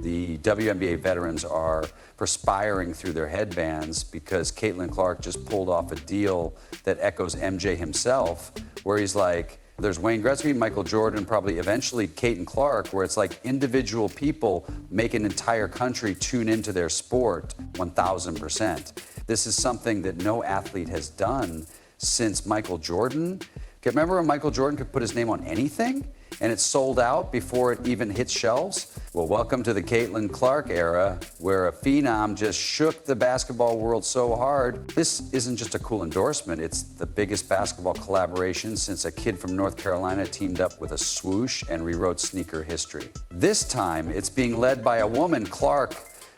The WNBA veterans are perspiring through their headbands because Caitlin Clark just pulled off a deal that echoes MJ himself, where he's like, there's Wayne Gretzky, Michael Jordan, probably eventually Caitlin Clark, where it's like individual people make an entire country tune into their sport 1,000%. This is something that no athlete has done since Michael Jordan. Remember when Michael Jordan could put his name on anything and it sold out before it even hit shelves? Well, welcome to the Caitlin Clark era, where a phenom just shook the basketball world so hard. This isn't just a cool endorsement, it's the biggest basketball collaboration since a kid from North Carolina teamed up with a swoosh and rewrote sneaker history. This time, it's being led by a woman, Clark,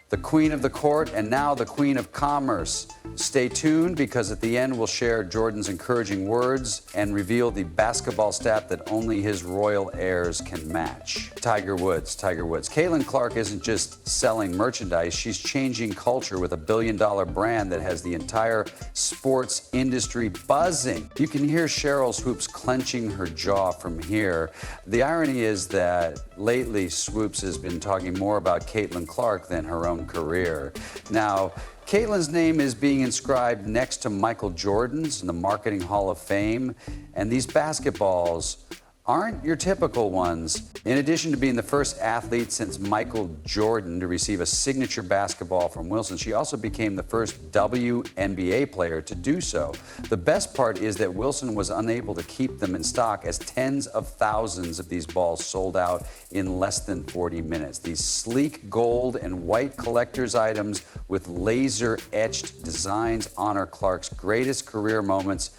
the queen of the court and now the queen of commerce. Stay tuned, because at the end we'll share Jordan's encouraging words and reveal the basketball stat that only his royal heirs can match. Tiger Woods, Tiger Woods. Caitlin Clark isn't just selling merchandise, she's changing culture with a billion-dollar brand that has the entire sports industry buzzing. You can hear Cheryl Swoops clenching her jaw from here. The irony is that lately Swoops has been talking more about Caitlin Clark than her own career. Now, Caitlin's name is being inscribed next to Michael Jordan's in the Marketing Hall of Fame, and these basketballs aren't your typical ones. In addition to being the first athlete since Michael Jordan to receive a signature basketball from Wilson, she also became the first WNBA player to do so. The best part is that Wilson was unable to keep them in stock, as tens of thousands of these balls sold out in less than 40 minutes. These sleek gold and white collector's items with laser-etched designs honor Clark's greatest career moments.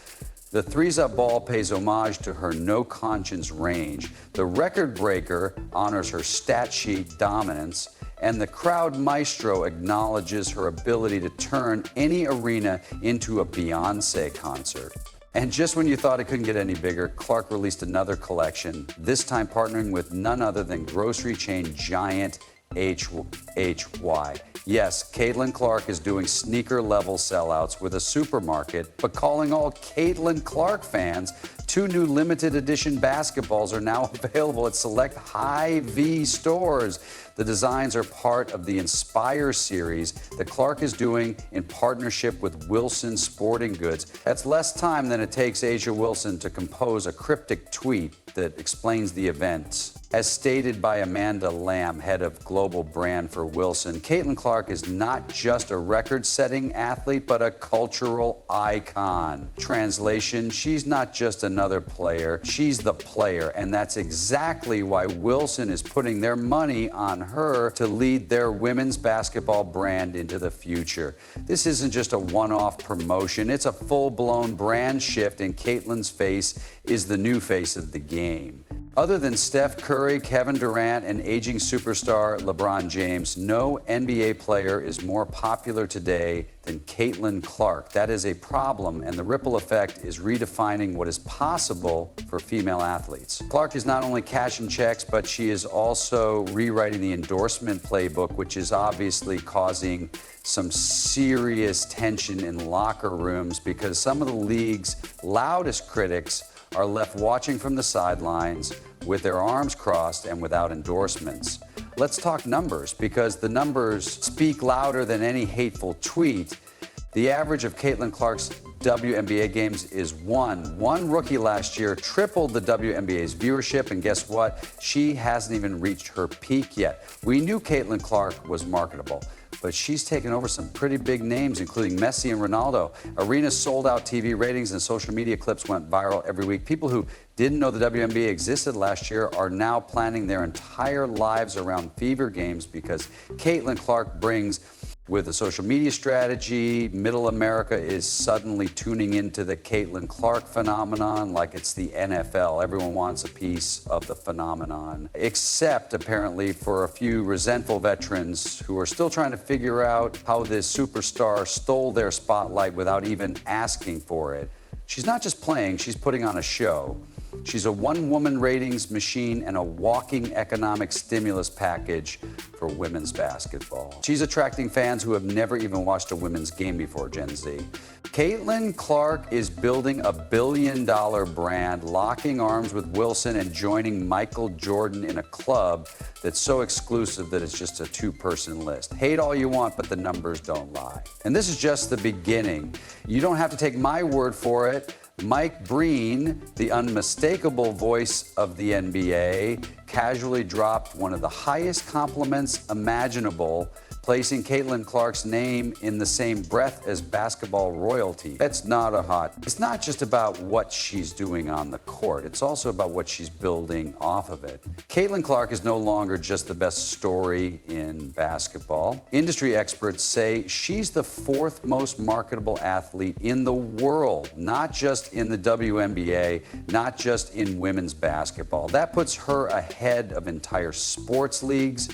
The threes-up ball pays homage to her no-conscience range. The record breaker honors her stat sheet dominance. And the crowd maestro acknowledges her ability to turn any arena into a Beyoncé concert. And just when you thought it couldn't get any bigger, Clark released another collection, this time partnering with none other than grocery chain giant HY. Yes, Caitlin Clark is doing sneaker-level sellouts with a supermarket, but calling all Caitlin Clark fans, 2 new limited edition basketballs are now available at select Hy-Vee stores. The designs are part of the Inspire series that Clark is doing in partnership with Wilson Sporting Goods. That's less time than it takes Asia Wilson to compose a cryptic tweet that explains the event. As stated by Amanda Lamb, head of global brand for Wilson, Caitlin Clark is not just a record-setting athlete, but a cultural icon. Translation, she's not just another player, she's the player, and that's exactly why Wilson is putting their money on her to lead their women's basketball brand into the future. This isn't just a one-off promotion, it's a full-blown brand shift, and Caitlin's face is the new face of the game. Other than Steph Curry, Kevin Durant, and aging superstar LeBron James, no NBA player is more popular today than Caitlin Clark. That is a problem, and the ripple effect is redefining what is possible for female athletes. Clark is not only cashing checks, but she is also rewriting the endorsement playbook, which is obviously causing some serious tension in locker rooms, because some of the league's loudest critics are left watching from the sidelines with their arms crossed and without endorsements. Let's talk numbers, because the numbers speak louder than any hateful tweet. The average of Caitlin Clark's WNBA games is 1. One rookie last year tripled the WNBA's viewership, and guess what? She hasn't even reached her peak yet. We knew Caitlin Clark was marketable, but she's taken over some pretty big names, including Messi and Ronaldo. Arenas sold out, TV ratings and social media clips went viral every week. People who didn't know the WNBA existed last year are now planning their entire lives around fever games, because Caitlin Clark brings, with a social media strategy, middle America is suddenly tuning into the Caitlin Clark phenomenon like it's the NFL. Everyone wants a piece of the phenomenon, except apparently for a few resentful veterans who are still trying to figure out how this superstar stole their spotlight without even asking for it. She's not just playing, she's putting on a show. She's a one-woman ratings machine and a walking economic stimulus package for women's basketball. She's attracting fans who have never even watched a women's game before, Gen Z. Caitlin Clark is building a billion-dollar brand, locking arms with Wilson and joining Michael Jordan in a club that's so exclusive that it's just a two-person list. Hate all you want, but the numbers don't lie. And this is just the beginning. You don't have to take my word for it. Mike Breen, the unmistakable voice of the NBA, casually dropped one of the highest compliments imaginable, placing Caitlin Clark's name in the same breath as basketball royalty. It's not just about what she's doing on the court, it's also about what she's building off of it. Caitlin Clark is no longer just the best story in basketball. Industry experts say she's the fourth most marketable athlete in the world, not just in the WNBA, not just in women's basketball. That puts her ahead of entire sports leagues,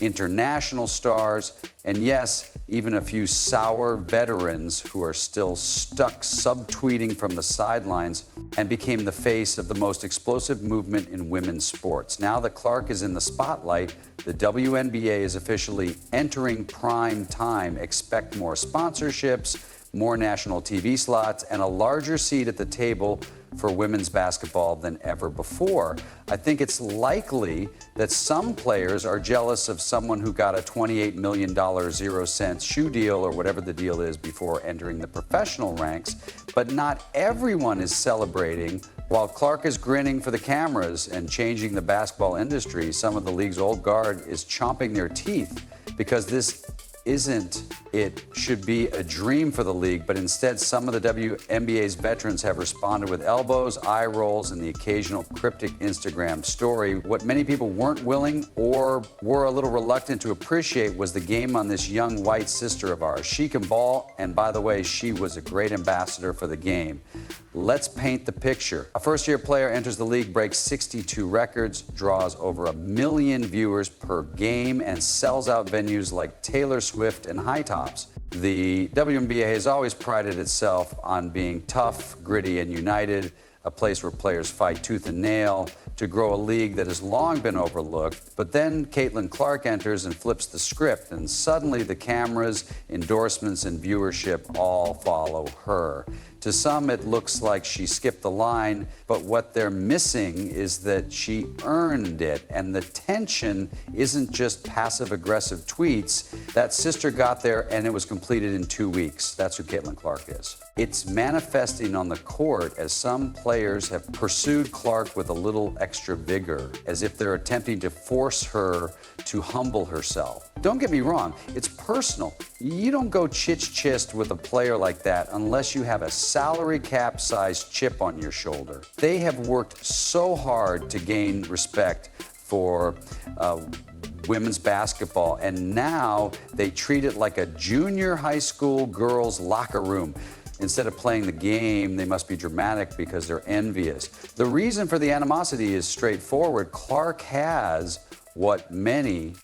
international stars, and yes, even a few sour veterans who are still stuck subtweeting from the sidelines, and became the face of the most explosive movement in women's sports. Now that Clark is in the spotlight, the WNBA is officially entering prime time. Expect more sponsorships, more national TV slots, and a larger seat at the table for women's basketball than ever before. I think it's likely that some players are jealous of someone who got a $28 million 0-cent shoe deal or whatever the deal is before entering the professional ranks, but not everyone is celebrating. While Clark is grinning for the cameras and changing the basketball industry, some of the league's old guard is chomping their teeth because this should be a dream for the league, but instead some of the WNBA's veterans have responded with elbows, eye rolls, and the occasional cryptic Instagram story. What many people weren't willing or were a little reluctant to appreciate was the game on this young white sister of ours. She can ball, and by the way, she was a great ambassador for the game. Let's paint the picture. A first-year player enters the league, breaks 62 records, draws over 1 million viewers per game, and sells out venues like Taylor Swift and High Tops. The WNBA has always prided itself on being tough, gritty, and united, a place where players fight tooth and nail to grow a league that has long been overlooked. But then Caitlin Clark enters and flips the script, and suddenly the cameras, endorsements, and viewership all follow her. To some, it looks like she skipped the line, but what they're missing is that she earned it, and the tension isn't just passive-aggressive tweets. That sister got there, and it was completed in 2 weeks. That's who Caitlin Clark is. It's manifesting on the court as some players have pursued Clark with a little extra vigor, as if they're attempting to force her to humble herself. Don't get me wrong, it's personal. You don't go chist-chist with a player like that unless you have a salary cap-sized chip on your shoulder. They have worked so hard to gain respect for women's basketball, and now they treat it like a junior high school girls' locker room. Instead of playing the game, they must be dramatic because they're envious. The reason for the animosity is straightforward. Clark has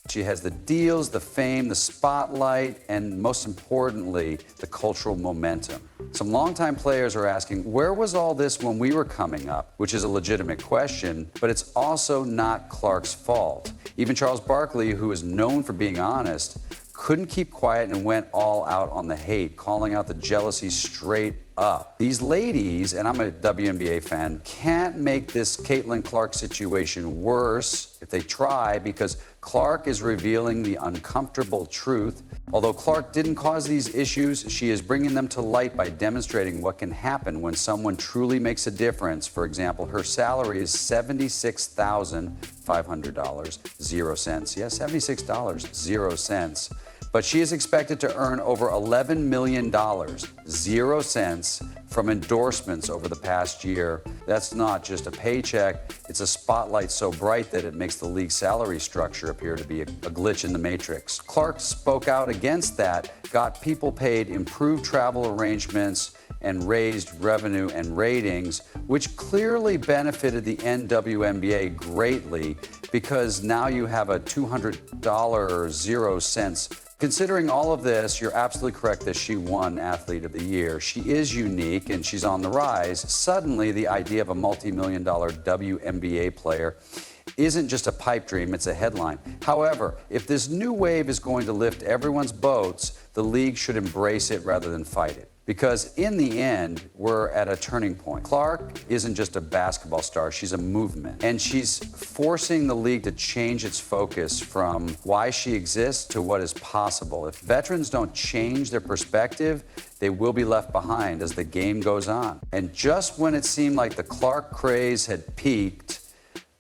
she has the deals, the fame, the spotlight, and most importantly, the cultural momentum. Some longtime players are asking, where was all this when we were coming up? Which is a legitimate question, but it's also not Clark's fault. Even Charles Barkley, who is known for being honest, couldn't keep quiet and went all out on the hate, calling out the jealousy straight up. These ladies, and I'm a WNBA fan, can't make this Caitlin Clark situation worse if they try, because Clark is revealing the uncomfortable truth. Although Clark didn't cause these issues, she is bringing them to light by demonstrating what can happen when someone truly makes a difference. For example, her salary is $76,500, 0 cents. Yes, $76, 0 cents. But she is expected to earn over $11 million, 0 cents, from endorsements over the past year. That's not just a paycheck, it's a spotlight so bright that it makes the league salary structure appear to be a glitch in the matrix. Clark spoke out against that, got people paid, improved travel arrangements, and raised revenue and ratings, which clearly benefited the WNBA greatly, because now you have a $200 or 0 cents Considering all of this, you're absolutely correct that she won Athlete of the Year. She is unique and she's on the rise. Suddenly, the idea of a multi-million-dollar WNBA player isn't just a pipe dream, it's a headline. However, if this new wave is going to lift everyone's boats, the league should embrace it rather than fight it. Because in the end, we're at a turning point. Clark isn't just a basketball star, she's a movement. And she's forcing the league to change its focus from why she exists to what is possible. If veterans don't change their perspective, they will be left behind as the game goes on. And just when it seemed like the Clark craze had peaked,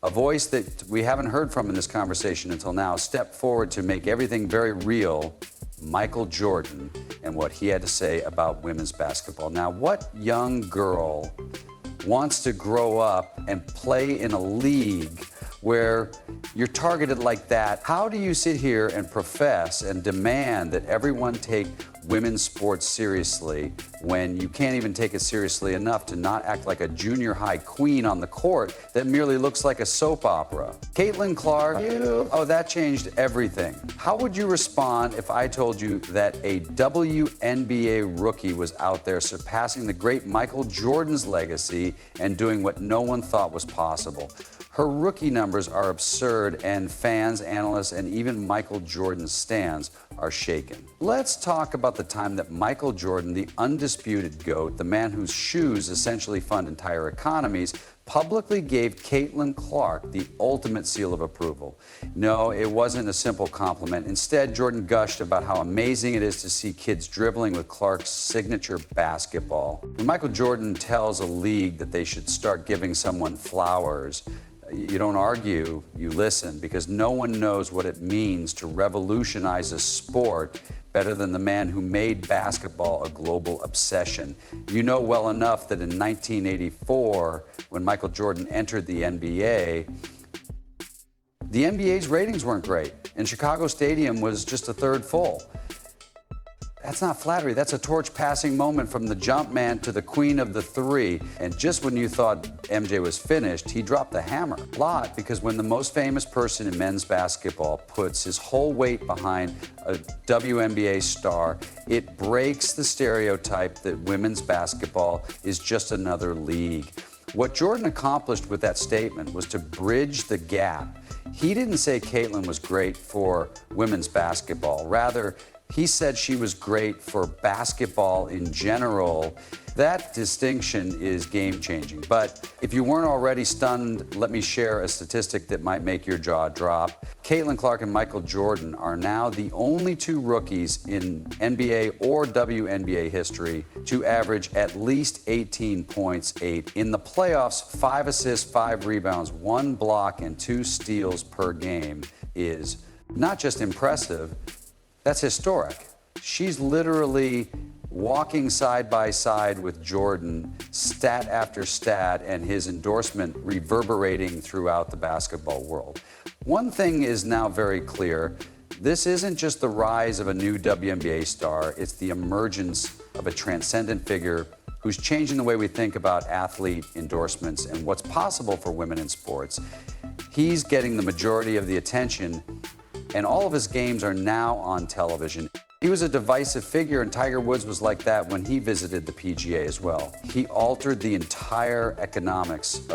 a voice that we haven't heard from in this conversation until now stepped forward to make everything very real. Michael Jordan and what he had to say about women's basketball. Now, what young girl wants to grow up and play in a league where you're targeted like that? How do you sit here and profess and demand that everyone take women's sports seriously when you can't even take it seriously enough to not act like a junior high queen on the court that merely looks like a soap opera? Caitlin Clark, oh, that changed everything. How would you respond if I told you that a WNBA rookie was out there surpassing the great Michael Jordan's legacy and doing what no one thought was possible? Her rookie numbers are absurd, and fans, analysts, and even Michael Jordan's stans are shaken. Let's talk about the time that Michael Jordan, the undisputed GOAT, the man whose shoes essentially fund entire economies, publicly gave Caitlin Clark the ultimate seal of approval. No, it wasn't a simple compliment. Instead, Jordan gushed about how amazing it is to see kids dribbling with Clark's signature basketball. When Michael Jordan tells a league that they should start giving someone flowers, you don't argue, you listen, because no one knows what it means to revolutionize a sport better than the man who made basketball a global obsession. You know well enough that in 1984, when Michael Jordan entered the NBA, the NBA's ratings weren't great, and Chicago Stadium was just a third full. That's not flattery. That's a torch-passing moment from the jump man to the queen of the three. And just when you thought MJ was finished, he dropped the hammer. A lot, because when the most famous person in men's basketball puts his whole weight behind a WNBA star, it breaks the stereotype that women's basketball is just another league. What Jordan accomplished with that statement was to bridge the gap. He didn't say Caitlin was great for women's basketball. Rather, he said she was great for basketball in general. That distinction is game-changing. But if you weren't already stunned, let me share a statistic that might make your jaw drop. Caitlin Clark and Michael Jordan are now the only two rookies in NBA or WNBA history to average at least 18 points, 8. In the playoffs, 5 assists, 5 rebounds, 1 block, and 2 steals per game is not just impressive, that's historic. She's literally walking side by side with Jordan, stat after stat, and his endorsement reverberating throughout the basketball world. One thing is now very clear. This isn't just the rise of a new WNBA star, it's the emergence of a transcendent figure who's changing the way we think about athlete endorsements and what's possible for women in sports. He's getting the majority of the attention, and all of his games are now on television. He was a divisive figure, and Tiger Woods was like that when he visited the PGA as well. He altered the entire economics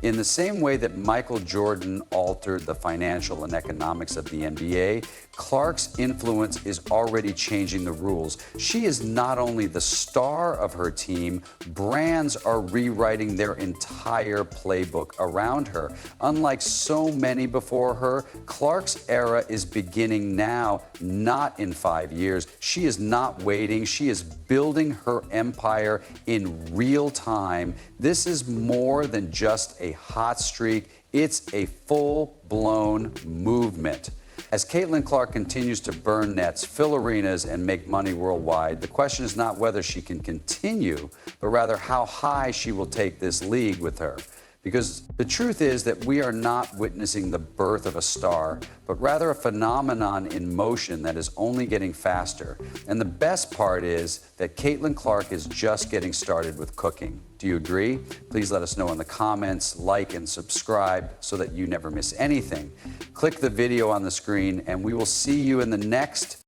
in the same way that Michael Jordan altered the financial and economics of the NBA. Clark's influence is already changing the rules. She is not only the star of her team, brands are rewriting their entire playbook around her. Unlike so many before her, Clark's era is beginning now, not in 5 years. She is not waiting. She is building her empire in real time. This is more than just a hot streak. It's a full-blown movement. As Caitlin Clark continues to burn nets, fill arenas, and make money worldwide, the question is not whether she can continue, but rather how high she will take this league with her. Because the truth is that we are not witnessing the birth of a star, but rather a phenomenon in motion that is only getting faster. And the best part is that Caitlin Clark is just getting started with cooking. Do you agree? Please let us know in the comments, like and subscribe so that you never miss anything. Click the video on the screen, and we will see you in the next